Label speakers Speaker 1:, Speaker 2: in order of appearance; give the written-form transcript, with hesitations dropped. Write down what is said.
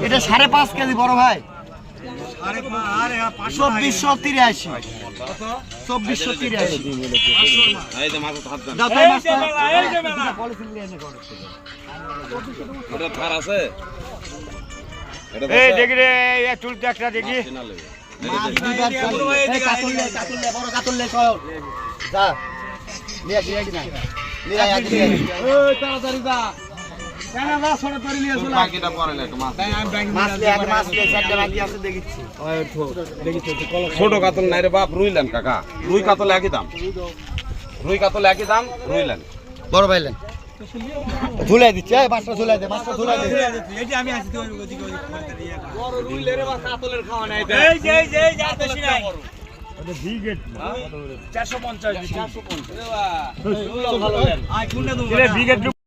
Speaker 1: এটা 5.5 কেজি বড় ভাই 2483
Speaker 2: ছোট কাতল নাই রে বাপ রুইলেন কাকা রুই কাতল একই দাম রুইলেন
Speaker 1: বড় ভাইলেন ঝুলাই দিচ্ছে মাছটা ঝুলাই দে মাছটা ঝুলাই দে
Speaker 3: এইটা আমি আসি তো ওদিকে
Speaker 2: বড় রুইলে রে বা কাতলের খাওয়া নাই
Speaker 3: এই যে যার বেশি নাই ওটা ভিগেট 450 450 ভালো দেন আই কোনটা দেবো ভিগেট